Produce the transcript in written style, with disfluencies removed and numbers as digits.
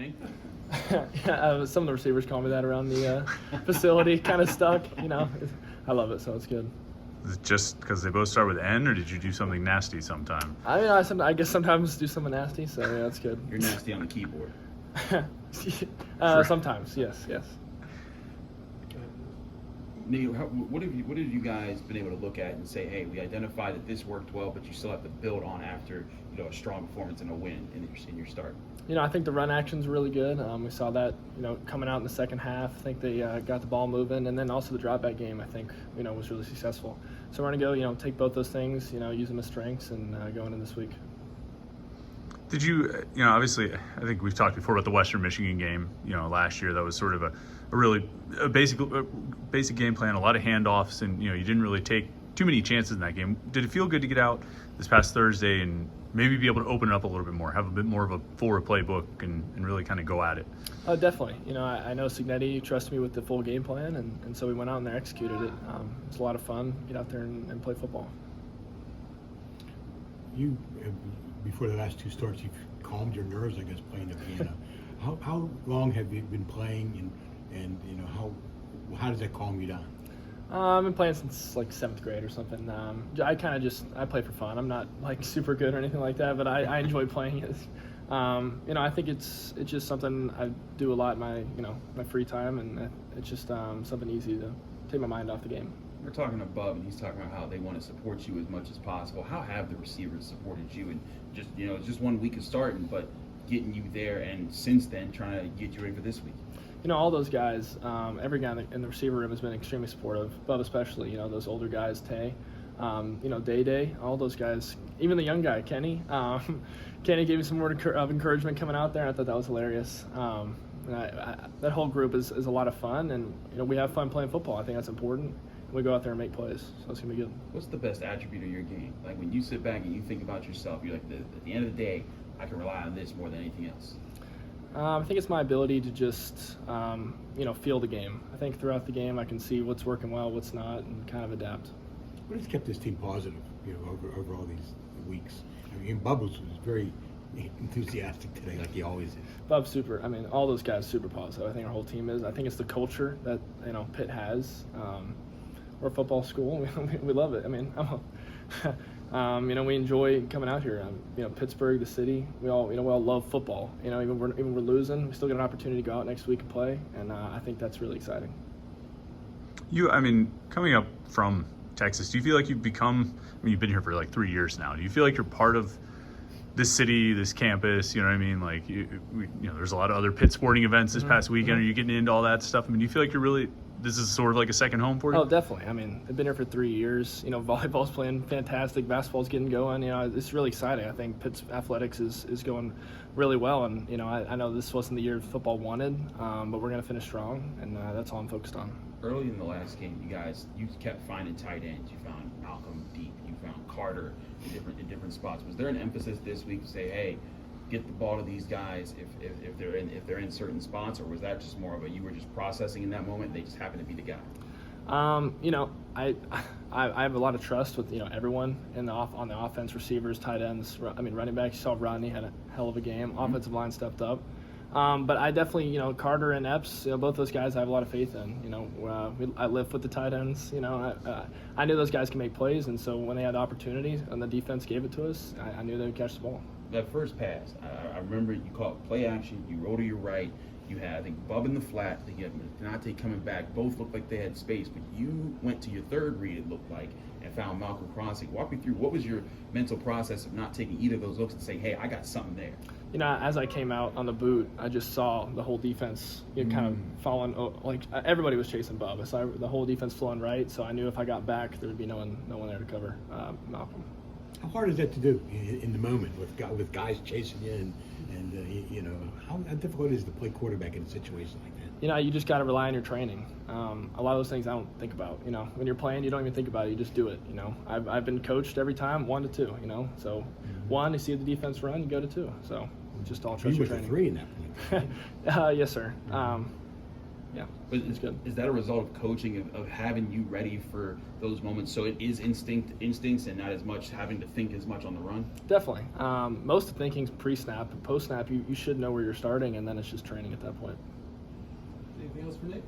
think? Yeah, some of the receivers call me that around the facility, kind of stuck. I love it, so it's good. Is it just because they both start with N, or did you do something nasty sometime? I guess sometimes do something nasty, so yeah, that's good. You're nasty on the keyboard. Sometimes, yes. Nate, what have you guys been able to look at and say, hey, we identified that this worked well, but you still have to build on after a strong performance and a win in your start? I think the run action's really good. We saw that, coming out in the second half. I think they got the ball moving, and then also the drop back game, I think, was really successful. So we're going to go, take both those things, use them as strengths and go into this week. Did you, obviously, I think we've talked before about the Western Michigan game, last year. That was sort of a really basic game plan, a lot of handoffs, and, you didn't really take too many chances in that game. Did it feel good to get out this past Thursday and maybe be able to open it up a little bit more, have a bit more of a full playbook and really kind of go at it? Definitely. I know Signetti trusted me with the full game plan, and so we went out and there executed it. It's a lot of fun, get out there and play football. You, before the last two starts, you've calmed your nerves, I guess, playing the piano. How long have you been playing, and how does that calm you down? I've been playing since like 7th grade or something. I kind of I play for fun. I'm not like super good or anything like that, but I enjoy playing it. I think it's just something I do a lot in my free time, and it's just something easy to take my mind off the game. We're talking to Bub, and he's talking about how they want to support you as much as possible. How have the receivers supported you? And just it's just 1 week of starting, but getting you there, and since then trying to get you ready for this week. All those guys, every guy in the receiver room has been extremely supportive. Bub especially, those older guys, Tay, Day, all those guys, even the young guy, Kenny. Kenny gave me some word of encouragement coming out there. I thought that was hilarious. That whole group is a lot of fun, and we have fun playing football. I think that's important. We go out there and make plays, so it's going to be good. What's the best attribute of your game? Like when you sit back and you think about yourself, you're like, at the end of the day, I can rely on this more than anything else. I think it's my ability to just, feel the game. I think throughout the game I can see what's working well, what's not, and kind of adapt. What has kept this team positive, over all these weeks? Bub was very enthusiastic today, like he always is. Bub's super. All those guys super positive. I think our whole team is. I think it's the culture that Pitt has. We're a football school. We love it. We enjoy coming out here. Pittsburgh, the city. We all love football. Even we're losing, we still get an opportunity to go out next week and play, and I think that's really exciting. Coming up from Texas, do you feel like you've become? You've been here for like 3 years now. Do you feel like you're part of this city, this campus? Like there's a lot of other Pitt sporting events this past weekend. Are you getting into all that stuff? Do you feel like you're really? This is sort of like a second home for you? Oh, definitely. I've been here for 3 years. Volleyball's playing fantastic. Basketball's getting going. It's really exciting. I think Pitt's athletics is going really well. And, I know this wasn't the year football wanted, but we're going to finish strong, and that's all I'm focused on. Early in the last game, you kept finding tight ends. You found Malcolm deep. You found Carter in different spots. Was there an emphasis this week to say, hey, get the ball to these guys if they're in certain spots, or was that just more of you were just processing in that moment, they just happened to be the guy? I have a lot of trust with everyone on the offense, receivers, tight ends. Running backs. You saw Rodney had a hell of a game. Offensive line stepped up. But I definitely, Carter and Epps, both those guys I have a lot of faith in. I live with the tight ends. I knew those guys can make plays, and so when they had the opportunity and the defense gave it to us, I knew they would catch the ball. That first pass, I remember you called play action, you roll to your right, you had, I think, Bub in the flat, I think you had Donate coming back, both looked like they had space, but you went to your third read, it looked like, and found Malcolm crossing. Walk me through, what was your mental process of not taking either of those looks and saying, hey, I got something there? As I came out on the boot, I just saw the whole defense kind of falling, like everybody was chasing Bub, so the whole defense flowing right, so I knew if I got back, there would be no one there to cover Malcolm. How hard is that to do in the moment with guys chasing you, and how difficult is it to play quarterback in a situation like that? You just got to rely on your training. A lot of those things I don't think about. When you're playing, you don't even think about it. You just do it. I've been coached every time 1 to 2. So 1, you see the defense run, you go to 2. So just all trust your training. You went to 3 in that point. Yes, sir. Yeah, But it's good. Is that a result of coaching, of having you ready for those moments? So it is instincts and not as much having to think as much on the run? Definitely. Most of the thinking's pre-snap, but post-snap, you should know where you're starting, and then it's just training at that point. Anything else for Nate?